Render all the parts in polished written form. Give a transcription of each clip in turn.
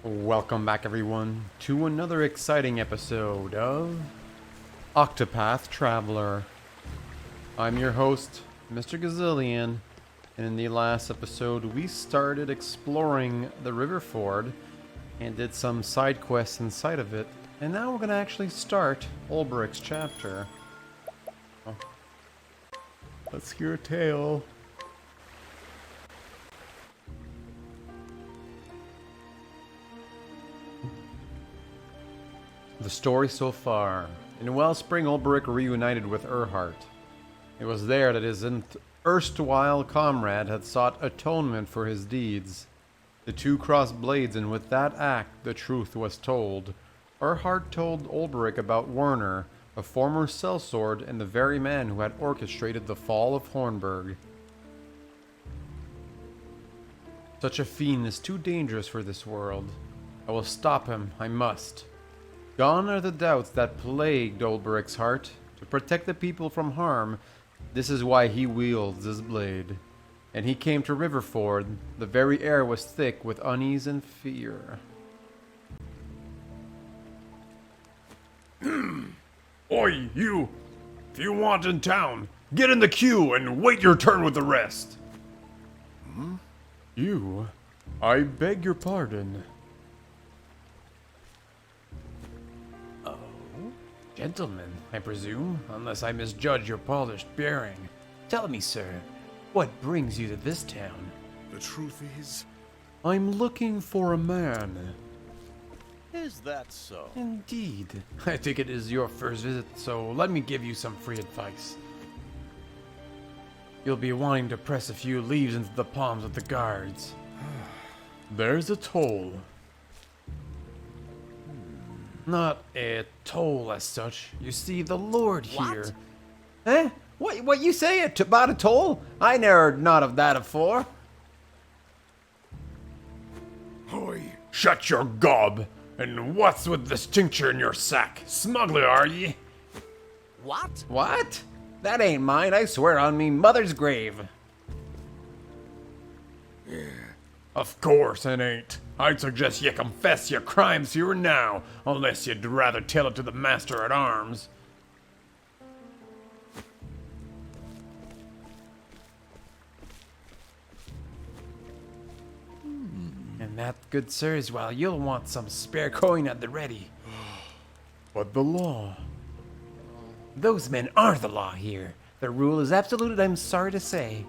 Welcome back everyone to another exciting episode of Octopath Traveler. I'm your host, Mr. Gazillion, and in the last episode we started exploring the Riverford and did some side quests inside of it, and now we're going to actually start Olberic's chapter. Oh. Let's hear a tale. The story so far. In Wellspring, Olberic reunited with Erhardt. It was there that his erstwhile comrade had sought atonement for his deeds. The two crossed blades, and with that act, the truth was told. Erhardt told Olberic about Werner, a former sellsword and the very man who had orchestrated the fall of Hornburg. Such a fiend is too dangerous for this world. I will stop him, I must. Gone are the doubts that plagued Olberic's heart. To protect the people from harm, this is why he wields his blade. And he came to Riverford. The very air was thick with unease and fear. Oi, you! If you want in town, get in the queue and wait your turn with the rest. You? I beg your pardon. Gentlemen, I presume, unless I misjudge your polished bearing. Tell me, sir, what brings you to this town? The truth is... I'm looking for a man. Is that so? Indeed. I think it is your first visit, so let me give you some free advice. You'll be wanting to press a few leaves into the palms of the guards. There's a toll. Not a toll as such. You see, the Lord here... Eh? What you say about a toll? I never heard not of that afore. Oi, shut your gob! And what's with this tincture in your sack? Smuggler, are ye? What? What? That ain't mine, I swear on me mother's grave. Of course it ain't. I'd suggest you confess your crimes here and now, unless you'd rather tell it to the master at arms. And that, good sir, is while you'll want some spare coin at the ready. But the law. Those men are the law here. The rule is absolute, I'm sorry to say.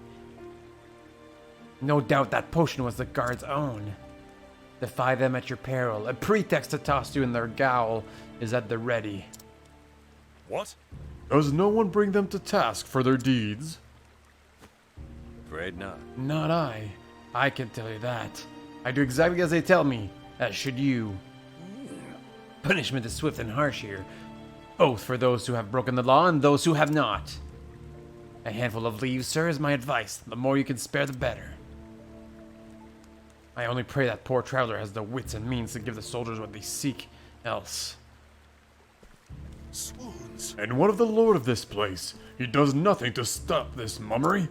No doubt that potion was the guard's own. Defy them at your peril. A pretext to toss you in their gaol is at the ready. What? Does no one bring them to task for their deeds? Afraid not. Not I. I can tell you that. I do exactly as they tell me, as should you. Punishment is swift and harsh here, both for those who have broken the law and those who have not. A handful of leaves, sir, is my advice. The more you can spare, the better. I only pray that poor traveler has the wits and means to give the soldiers what they seek, else. Swoons. And what of the lord of this place? He does nothing to stop this mummery.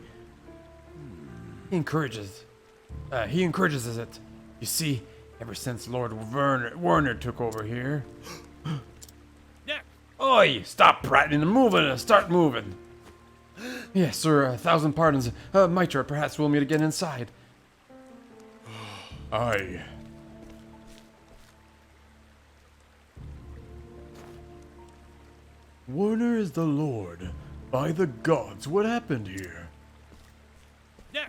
He encourages it. You see, ever since Lord Werner took over here. Yeah. Oi! Stop prattling and moving and start moving. Yes, sir, 1,000 pardons. Mitra, perhaps we'll meet again inside. Aye. Werner is the lord. By the gods, what happened here? Yeah.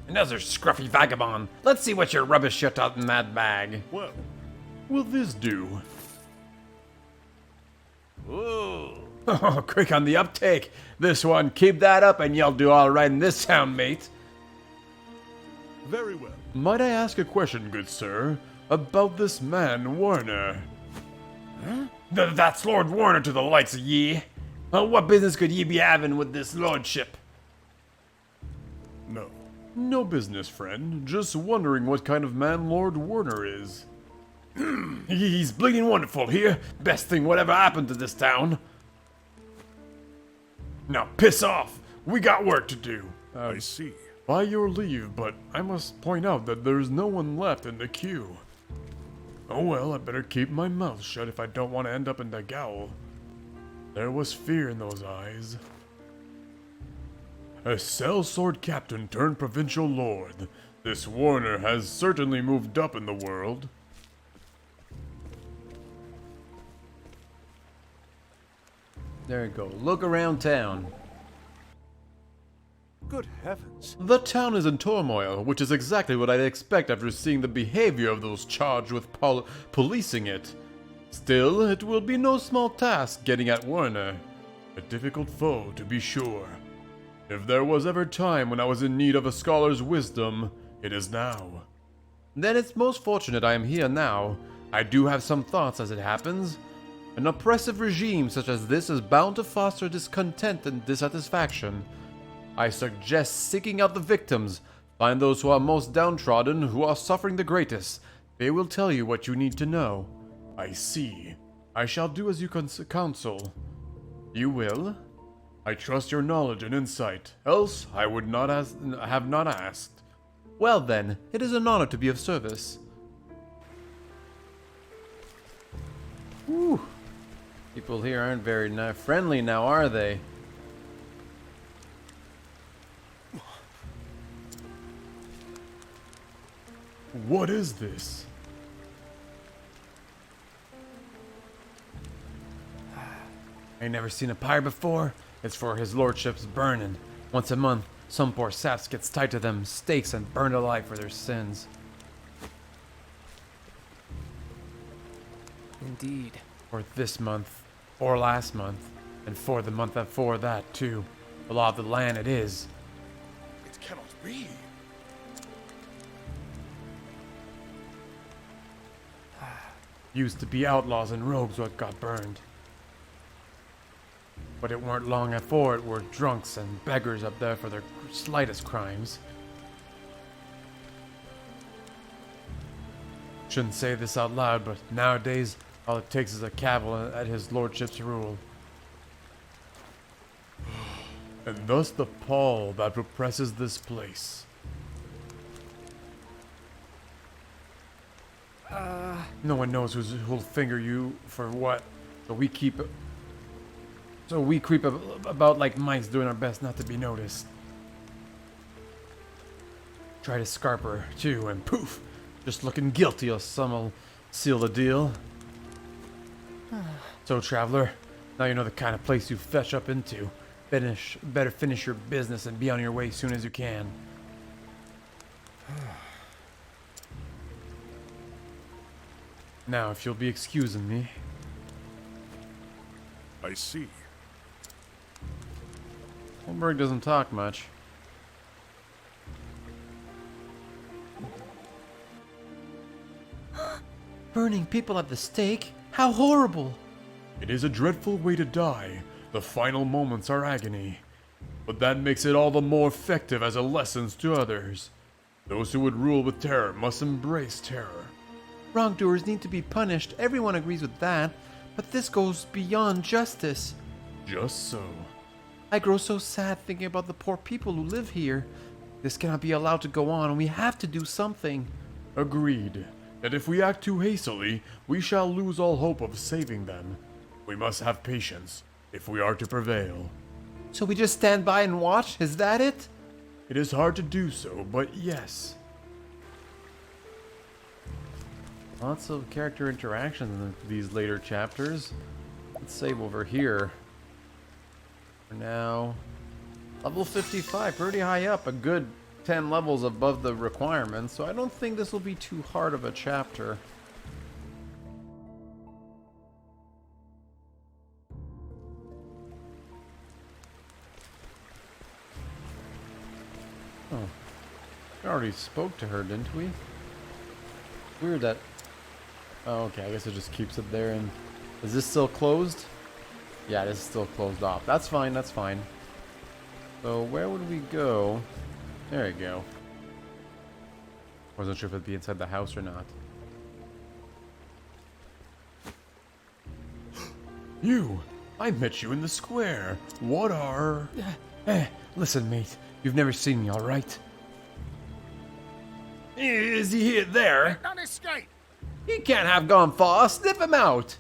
Another scruffy vagabond. Let's see what your rubbish shut out in that bag. Well, Will this do? Ooh. Oh, quick on the uptake. This one, keep that up and you'll do all right in this town, mate. very well. Might I ask a question, good sir? About this man, Werner. That's Lord Werner to the likes of ye. What business could ye be having with this lordship? No. No business, friend. Just wondering what kind of man Lord Werner is. He's bleeding wonderful here. Best thing whatever happened to this town. Now piss off! We got work to do. I see. By your leave, but I must point out that there's no one left in the queue. Oh well, I better keep my mouth shut if I don't want to end up in the gaol. There was fear in those eyes. A sellsword captain turned provincial lord. This Werner has certainly moved up in the world. There you go. Look around town. Good heavens. The town is in turmoil, which is exactly what I'd expect after seeing the behavior of those charged with policing it. Still, it will be no small task getting at Werner. A difficult foe, to be sure. If there was ever time when I was in need of a scholar's wisdom, it is now. Then it's most fortunate I am here now. I do have some thoughts as it happens. An oppressive regime such as this is bound to foster discontent and dissatisfaction. I suggest seeking out the victims. Find those who are most downtrodden, who are suffering the greatest. They will tell you what you need to know. I see. I shall do as you counsel. You will? I trust your knowledge and insight, else I would not have not asked. Well then, it is an honor to be of service. Whew. People here aren't very friendly now, are they? What is this? I ain't never seen a pyre before. It's for his lordship's burning. Once a month, some poor saps gets tied to them stakes and burned alive for their sins. Indeed. Or this month, or last month, and for the month before that too. The law of the land it is. It cannot be. Used to be outlaws and rogues what got burned. But it weren't long afore it were drunks and beggars up there for their slightest crimes. Shouldn't say this out loud, but nowadays all it takes is a cavil at his lordship's rule. And thus the pall that represses this place. No one knows who'll finger you for what, so we creep about like mice, doing our best not to be noticed. Try to scarp her too, and poof, just looking guilty or some'll seal the deal. So, traveler, now you know the kind of place you fetch up into. Better finish your business and be on your way as soon as you can. Now, if you'll be excusing me. I see. Hornburg doesn't talk much. Burning people at the stake? How horrible! It is a dreadful way to die. The final moments are agony. But that makes it all the more effective as a lesson to others. Those who would rule with terror must embrace terror. Wrongdoers need to be punished, everyone agrees with that. But this goes beyond justice. Just so. I grow so sad thinking about the poor people who live here. This cannot be allowed to go on, and we have to do something. Agreed. That if we act too hastily, we shall lose all hope of saving them. We must have patience, if we are to prevail. So we just stand by and watch? Is that it? It is hard to do so, but yes. Lots of character interactions in these later chapters. Let's save over here. For now, level 55, pretty high up, a good 10 levels above the requirements, so I don't think this will be too hard of a chapter. Oh, we already spoke to her, didn't we? Weird that... Oh, okay, I guess it just keeps it there. And is this still closed? Yeah, this is still closed off. That's fine, that's fine. So where would we go? There we go. Wasn't sure if it'd be inside the house or not. You! I met you in the square. What are... Listen, mate. You've never seen me, all right? Is he here there? Not escape! He can't have gone far. Sniff him out.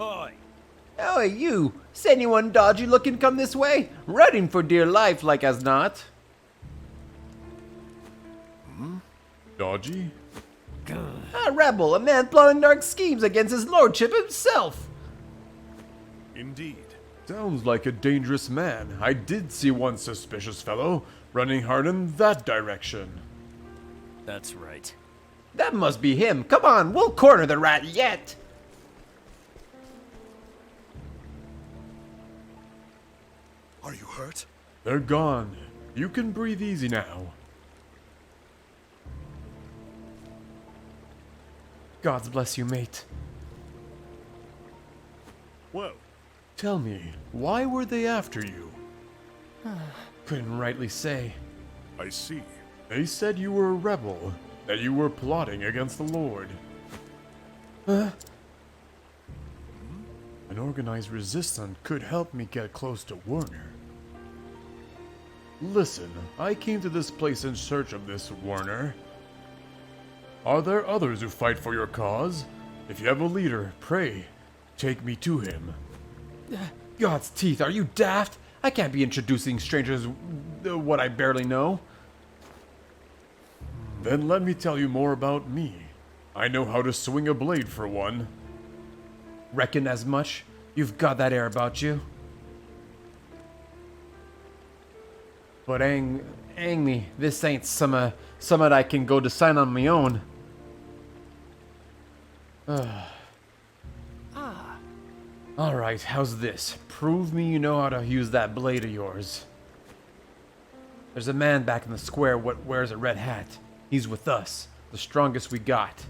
Oi! Oh, you. Is anyone dodgy looking come this way? Running for dear life like as not. Dodgy? A rebel, a man plotting dark schemes against his lordship himself. Indeed. Sounds like a dangerous man. I did see one suspicious fellow running hard in that direction. That's right. That must be him. Come on, we'll corner the rat yet. Are you hurt? They're gone. You can breathe easy now. God bless you, mate. Well, Tell me, why were they after you? Couldn't rightly say. I see. They said you were a rebel, that you were plotting against the Lord. Huh? An organized resistance could help me get close to Werner. Listen, I came to this place in search of this Werner. Are there others who fight for your cause? If you have a leader, pray, take me to him. God's teeth, are you daft? I can't be introducing strangers what I barely know. Then let me tell you more about me. I know how to swing a blade for one. Reckon as much? You've got that air about you. But ang me, this ain't some I can go to sign on my own. Alright, how's this? Prove me you know how to use that blade of yours. There's a man back in the square what wears a red hat. He's with us, the strongest we got.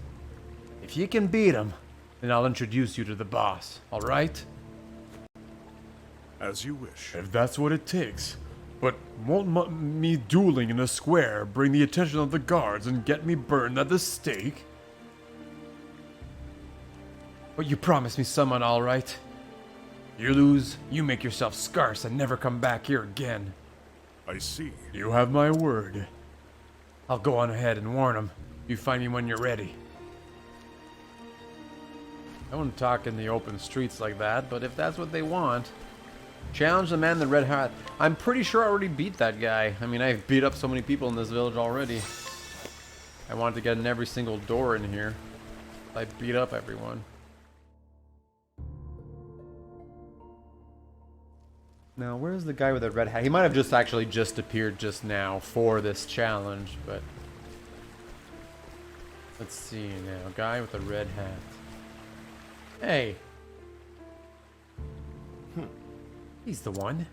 If you can beat him, then I'll introduce you to the boss, alright? As you wish. If that's what it takes. But won't me dueling in a square bring the attention of the guards and get me burned at the stake? But you promised me someone, alright? You lose, you make yourself scarce and never come back here again. I see. You have my word. I'll go on ahead and warn them. You find me when you're ready. I wouldn't talk in the open streets like that, but if that's what they want... Challenge the man in the red hat. I'm pretty sure I already beat that guy. I mean, I've beat up so many people in this village already. I wanted to get in every single door in here. I beat up everyone. Now, where's the guy with the red hat? He might have just actually just appeared just now for this challenge, but... Let's see now. Guy with the red hat. Hey! He's the one.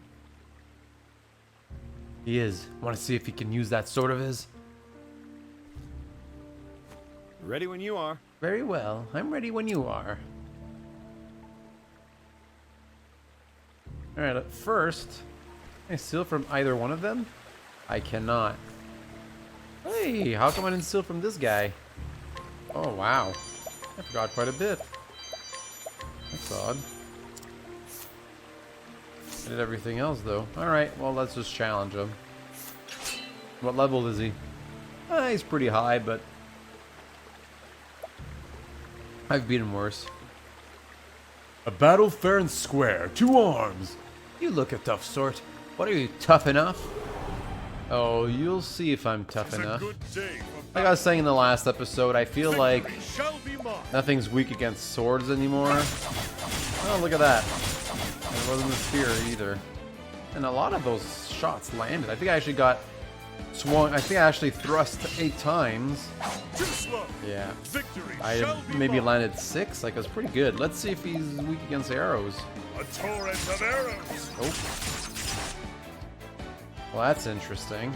He is. Want to see if he can use that sword of his? Ready when you are. Very well. I'm ready when you are. Alright, at first, can I steal from either one of them? I cannot. Hey, how come I didn't steal from this guy? Oh, wow. I forgot quite a bit. That's odd. I did everything else, though. Alright, well, let's just challenge him. What level is he? He's pretty high, but... I've beaten worse. A battle fair and square, 2 arms. You look a tough sort. What are you, tough enough? Oh, you'll see if I'm tough It's a enough. good day for Like I was saying in the last episode, I feel like victory shall be mine. nothing's weak against swords anymore. Oh, look at that. And it wasn't the spear either. And a lot of those shots landed. I think I actually got swung. I think I actually thrust 8 times. Too slow. Yeah. Victory I shall be maybe mine. landed 6. Like, it was pretty good. Let's see if he's weak against arrows. A torrent of arrows. Oh. Well, that's interesting.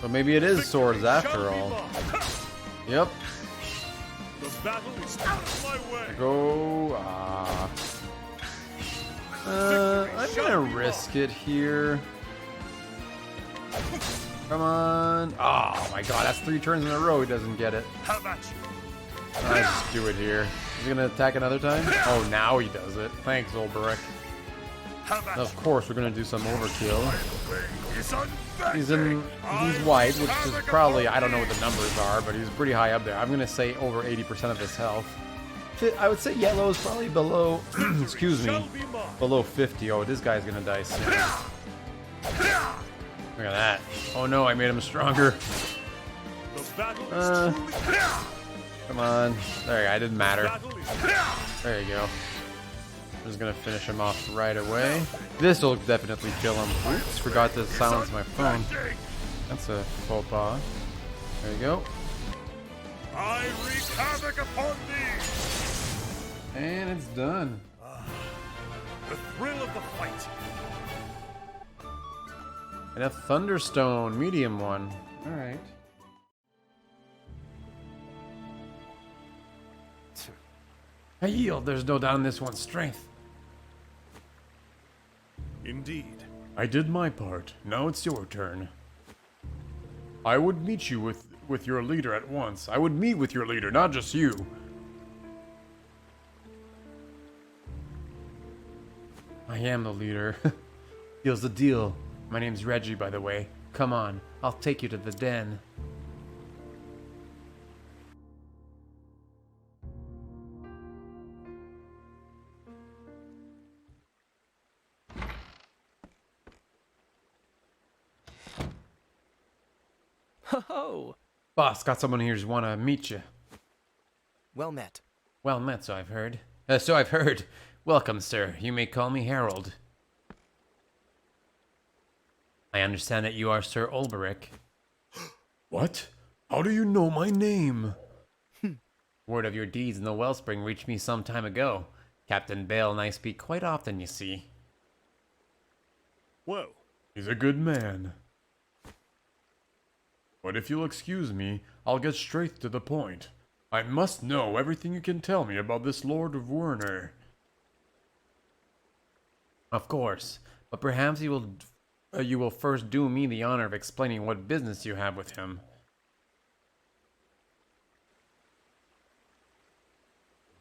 But maybe it is swords after all. Yep. The battle is out of my way. Go. I'm gonna risk it here. Come on. Oh my god, that's 3 turns in a row. He doesn't get it. How about you? I just do it here. Is he gonna attack another time? Oh, now he does it. Thanks, Olberic. Of course, we're gonna do some overkill. He's white, which is probably, I don't know what the numbers are, but he's pretty high up there. I'm gonna say over 80% of his health. I would say yellow is probably below, excuse me, below 50. Oh, this guy's gonna die soon. Look at that. Oh no, I made him stronger. Come on. There you go, it didn't matter. There you go. I'm just gonna finish him off right away. This will definitely kill him. Oops, forgot to silence my phone. That's a faux pas. There you go. I wreak havoc upon thee! And it's done. The thrill of the fight. And a Thunderstone, medium one. Alright. I yield. There's no doubt in this one's strength. Indeed. I did my part. Now it's your turn. I would meet you with your leader at once. I would meet with your leader, not just you. I am the leader. Deal's the deal. My name's Reggie, by the way. Come on, I'll take you to the den. Ho! Boss, got someone here who's wanna meet you. Well met. Well met, so I've heard. So I've heard. Welcome, sir. You may call me Harold. I understand that you are Sir Olberic. What? How do you know my name? Word of your deeds in the wellspring reached me some time ago. Captain Bale and I speak quite often, you see. Whoa. He's a good man. But if you'll excuse me, I'll get straight to the point. I must know everything you can tell me about this Lord of Werner. Of course, but perhaps you will first do me the honor of explaining what business you have with him.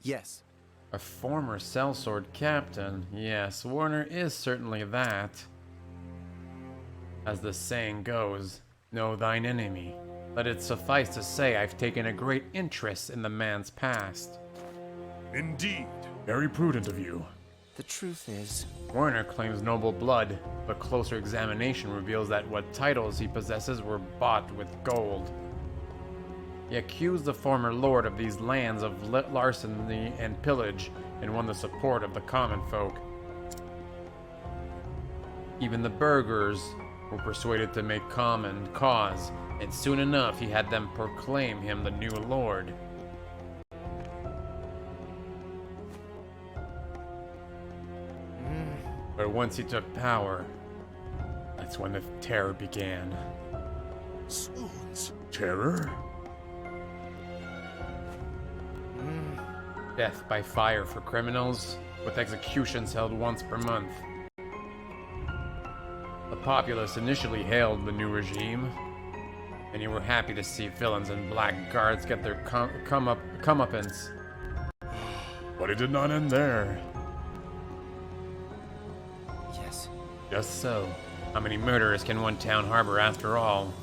Yes. A former sellsword captain. Yes, Werner is certainly that. As the saying goes, know thine enemy. Let it suffice to say I've taken a great interest in the man's past. Indeed. Very prudent of you. The truth is, Werner claims noble blood, but closer examination reveals that what titles he possesses were bought with gold. He accused the former lord of these lands of larceny and pillage and won the support of the common folk. Even the burghers were persuaded to make common cause, and soon enough he had them proclaim him the new lord. But once he took power, that's when the terror began. Swoons. Terror? Death by fire for criminals, with executions held once per month. The populace initially hailed the new regime, and you were happy to see villains and blackguards get their comeuppance. But it did not end there. yes. Just so. How many murderers can one town harbor after all?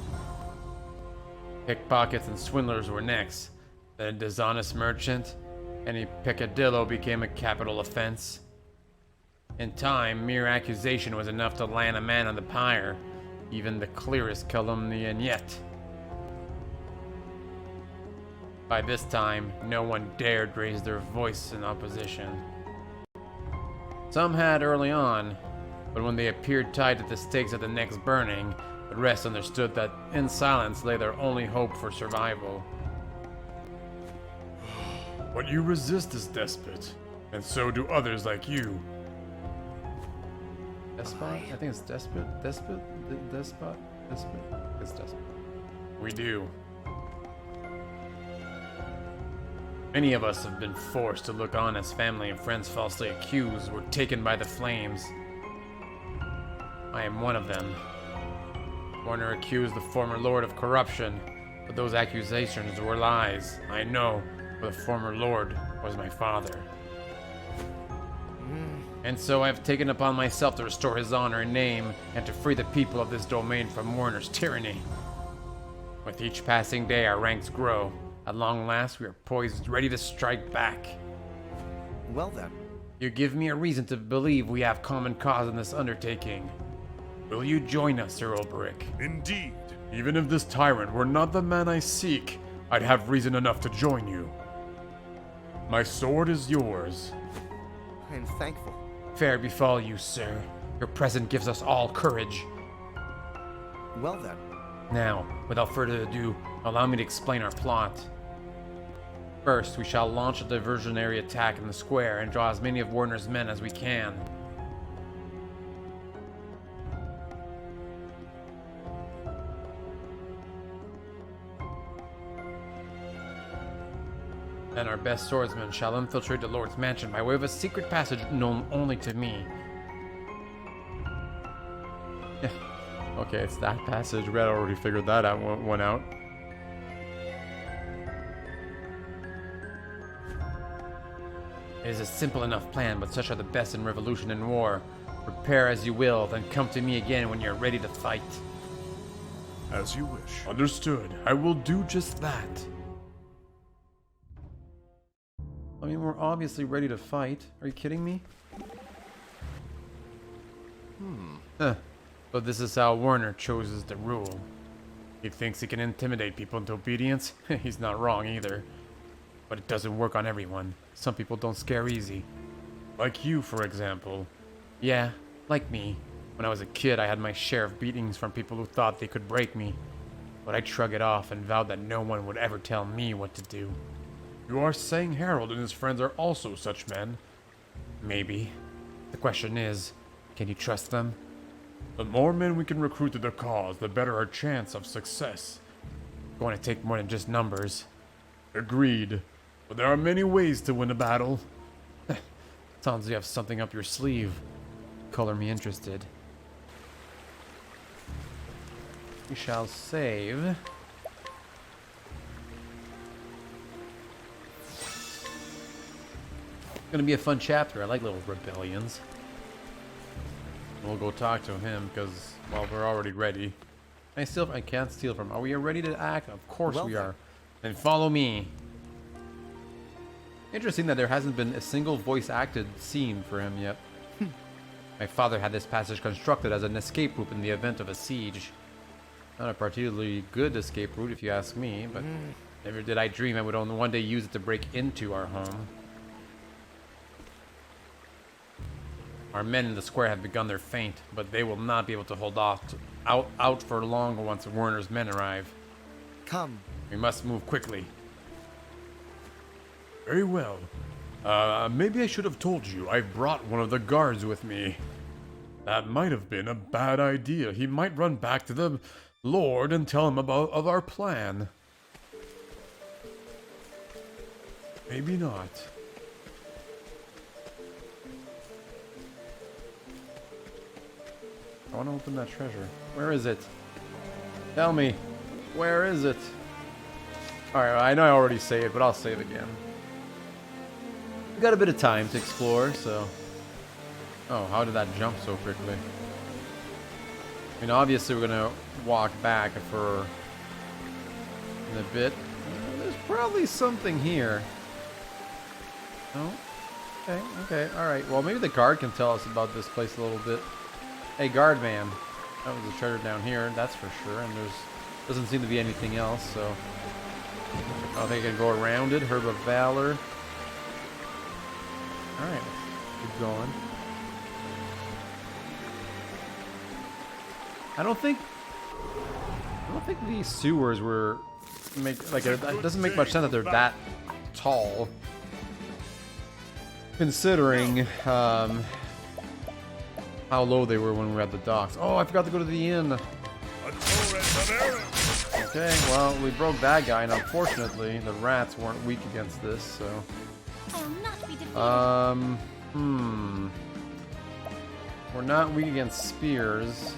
Pickpockets and swindlers were next. Then a dishonest merchant. Any peccadillo became a capital offense. In time, mere accusation was enough to land a man on the pyre, even the clearest calumny, and yet. By this time, no one dared raise their voice in opposition. Some had early on, but when they appeared tied to the stakes at the next burning, the rest understood that in silence lay their only hope for survival. But you resist this despot, and so do others like you. Despot? I think it's despot. Despot? Despot? Despot? It's despot. We do. Many of us have been forced to look on as family and friends falsely accused were taken by the flames. I am one of them. Werner accused the former lord of corruption, but those accusations were lies, I know, for the former lord was my father. And so I've taken upon myself to restore his honor and name, and to free the people of this domain from Werner's tyranny. With each passing day, our ranks grow. At long last, we are poised, ready to strike back. Well then, You give me a reason to believe we have common cause in this undertaking. Will you join us, Sir Olberic? Indeed. Even if this tyrant were not the man I seek, I'd have reason enough to join you. My sword is yours. I am thankful. Fair befall you, sir. Your present gives us all courage. Well then, Now, without further ado, allow me to explain our plot. First, we shall launch a diversionary attack in the square and draw as many of Werner's men as we can. Then our best swordsman shall infiltrate the Lord's mansion by way of a secret passage known only to me. Okay, it's that passage. We had already figured that out. One out. It is a simple enough plan, but such are the best in revolution and war. Prepare as you will, then come to me again when you're ready to fight. As you wish. Understood. I will do just that. I mean, we're obviously ready to fight. Are you kidding me? But this is how Werner chooses to rule. He thinks he can intimidate people into obedience. He's not wrong either. But it doesn't work on everyone. Some people don't scare easy. Like you, for example. Yeah, like me. When I was a kid, I had my share of beatings from people who thought they could break me. But I'd shrug it off and vowed that no one would ever tell me what to do. You are saying Harold and his friends are also such men? Maybe. The question is, can you trust them? The more men we can recruit to the cause, the better our chance of success. Going to take more than just numbers. Agreed. But there are many ways to win a battle. Sounds like you have something up your sleeve. Color me interested. We shall save. Gonna be a fun chapter. I like little rebellions. We'll go talk to him because, well, we're already ready. I can't steal from. Are we ready to act? Of course Well we then. are. Then follow me. Interesting that there hasn't been a single voice acted scene for him yet. My father had this passage constructed as an escape route in the event of a siege. Not a particularly good escape route, if you ask me, but Never did I dream I would only one day use it to break into our home. Our men in the square have begun their feint, but they will not be able to hold off out for long once Werner's men arrive. come. We must move quickly. Very well. Maybe I should have told you I brought one of the guards with me. That might have been a bad idea. He might run back to the Lord and tell him of our plan. Maybe not. I want to open that treasure. Where is it? Tell me. Where is it? Alright, I know I already saved, but I'll save again. We got a bit of time to explore, so... Oh, how did that jump so quickly? I mean, obviously we're gonna walk back for... in a bit. There's probably something here. No? Okay, alright. Well, maybe the guard can tell us about this place a little bit. Hey, guard man. That was a treasure down here, that's for sure. And there's doesn't seem to be anything else, so I don't think I can go around it. Herb of Valor. Alright, keep going. I don't think these sewers were it doesn't make much sense that they're that tall. Considering how low they were when we were at the docks. Oh, I forgot to go to the inn. A torrent of arrows. Okay, well, we broke that guy, and unfortunately, the rats weren't weak against this, so... I will not be defeated. We're not weak against spears.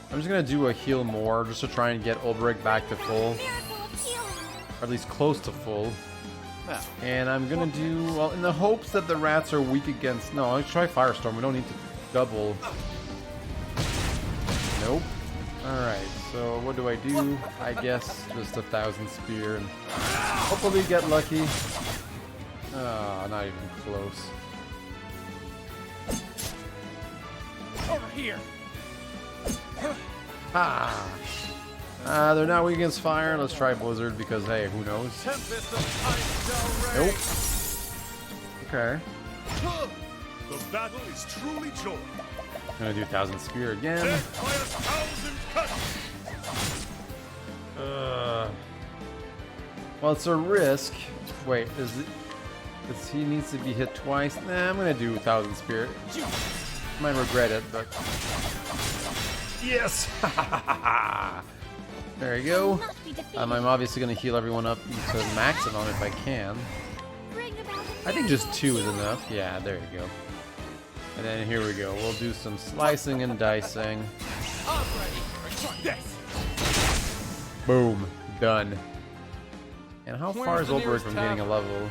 I'm just gonna do a heal more, just to try and get Olberic back to full. Miracle of healing. Or at least close to full. And I'm gonna do, well, in the hopes that the rats are weak against, no, let's try Firestorm. We don't need to double. Nope. Alright, so what do? I guess just 1,000 spear and hopefully get lucky. Oh, not even close. Over here. Ah! They're not weak against fire. Let's try Blizzard because, hey, who knows? Tempest of ice shall rain. Nope. Okay. The battle is truly joined. I'm gonna do 1,000 spear again. Death by 1,000 cuts. Well, it's a risk. Wait, is it? He needs to be hit twice. Nah, I'm gonna do 1,000 spear. Might regret it, but yes. There you go. Not be defeated. I'm obviously gonna heal everyone up to maximum if I can. Bring about a I think just 2 is enough. Yeah, there you go. And then here we go. We'll do some slicing and dicing. Boom. Done. And how far is Olberic from getting a level?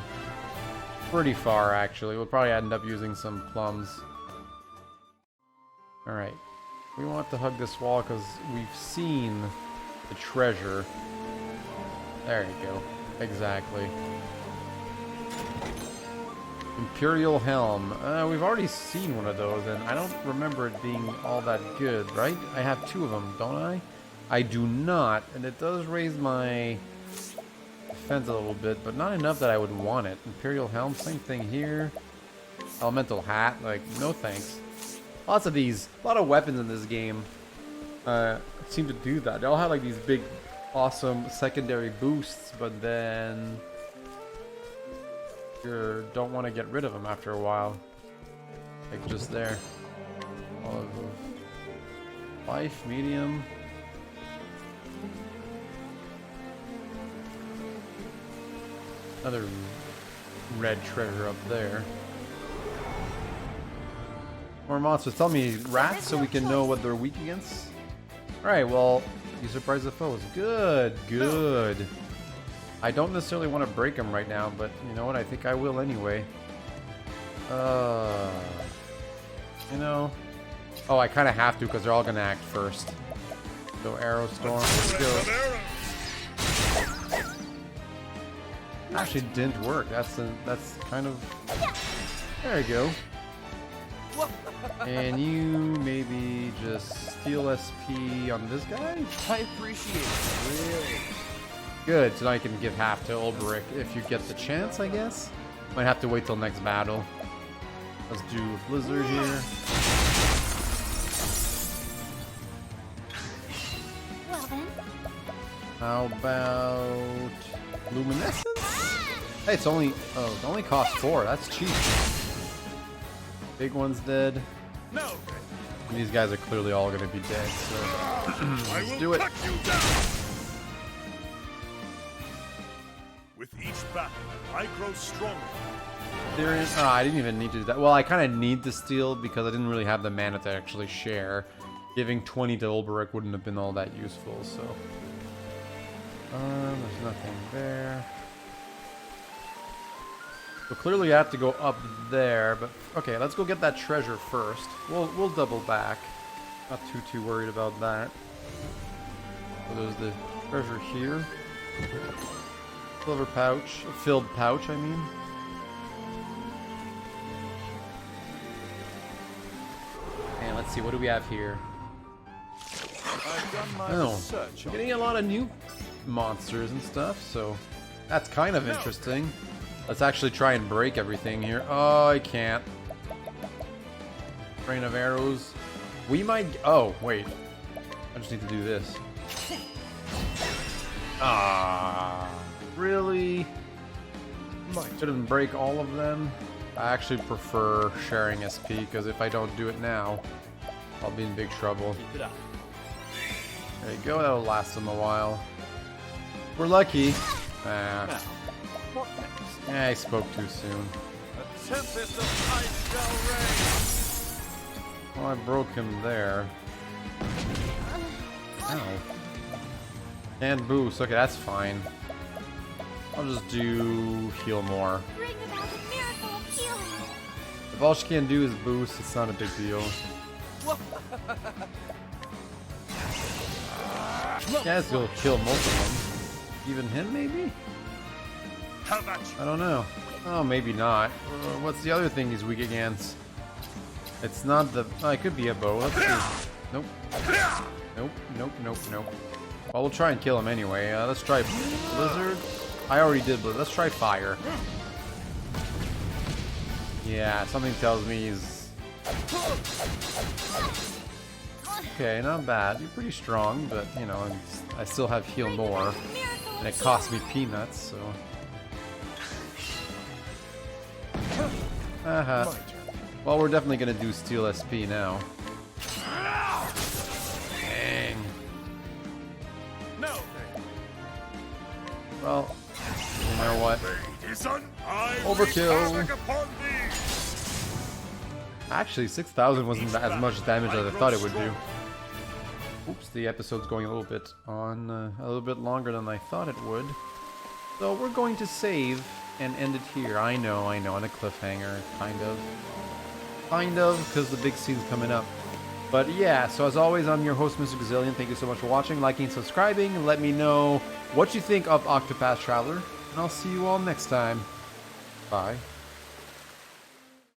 Pretty far, actually. We'll probably end up using some plums. Alright. We want to hug this wall because we've seen the treasure. There you go. Exactly. Imperial Helm. We've already seen one of those, and I don't remember it being all that good, right? I have 2 of them, don't I? I do not, and it does raise my defense a little bit, but not enough that I would want it. Imperial Helm, same thing here. Elemental Hat, like, no thanks. Lots of these, a lot of weapons in this game seem to do that. They all have like these big, awesome secondary boosts, but then you don't want to get rid of them after a while. Like just there. All of them. Life, medium. Another red treasure up there. More monsters. Tell me rats so we can know what they're weak against. Alright, well, you surprise the foes. Good, good. I don't necessarily want to break them right now, but you know what? I think I will anyway. You know. Oh, I kind of have to because they're all going to act first. So Arrow Storm. Let's go. Actually didn't work. That's kind of. There you go. And you maybe just steal SP on this guy? I appreciate it. Really. Good, so now you can give half to Olberic if you get the chance, I guess. Might have to wait till next battle. Let's do Blizzard here. well then. How about Luminescence? Hey, it's only it only costs 4. That's cheap. Big one's dead. No. And these guys are clearly all going to be dead, so I let's will do it. cut you down. With each battle, I grow stronger. I didn't even need to do that. Well, I kind of need to steal because I didn't really have the mana to actually share. Giving 20 to Olberic wouldn't have been all that useful, so. There's nothing there. So clearly I have to go up there, but okay, let's go get that treasure first. We'll double back. Not too worried about that. So there's the treasure here. Silver pouch, filled pouch, I mean. And let's see, what do we have here? I've done my Oh, research we're on getting a lot of new monsters and stuff, so that's kind of interesting. Let's actually try and break everything here. Oh, I can't. Rain of arrows. We might. Oh, wait. I just need to do this. Ah, really? Shouldn't break all of them. I actually prefer sharing SP because if I don't do it now, I'll be in big trouble. Keep it up. There you go. That'll last them a while. We're lucky. Now, Ah. what next? Yeah, I spoke too soon. A tempest of ice shall rain. Well, I broke him there. Ow. And boost. Okay, that's fine. I'll just do heal more. Bring about a miracle of healing. If all she can do is boost, it's not a big deal. Guess you'll kill most of them. Even him, maybe? How about I don't know. Oh, maybe not. What's the other thing he's weak against? It's not the... Oh, it could be a bow. Let's see. Nope. Nope, nope, nope, nope. Well, we'll try and kill him anyway. Let's try Blizzard. I already did Blizzard. Let's try Fire. Yeah, something tells me he's... Okay, not bad. You're pretty strong, but, you know, I still have heal more. And it costs me peanuts, so... Uh-huh. Well, we're definitely gonna do Steel SP now. Dang. no? Well, you know what? Son, I Overkill. wreak havoc upon thee. Actually, 6,000 wasn't as much damage as I thought it would do. Oops, the episode's going a little bit longer than I thought it would. So we're going to save and end it here. I know, on a cliffhanger, kind of. Kind of, because the big scene's coming up. But yeah, so as always, I'm your host, Mr. Gazillion. Thank you so much for watching, liking, subscribing. Let me know what you think of Octopath Traveler, and I'll see you all next time. Bye.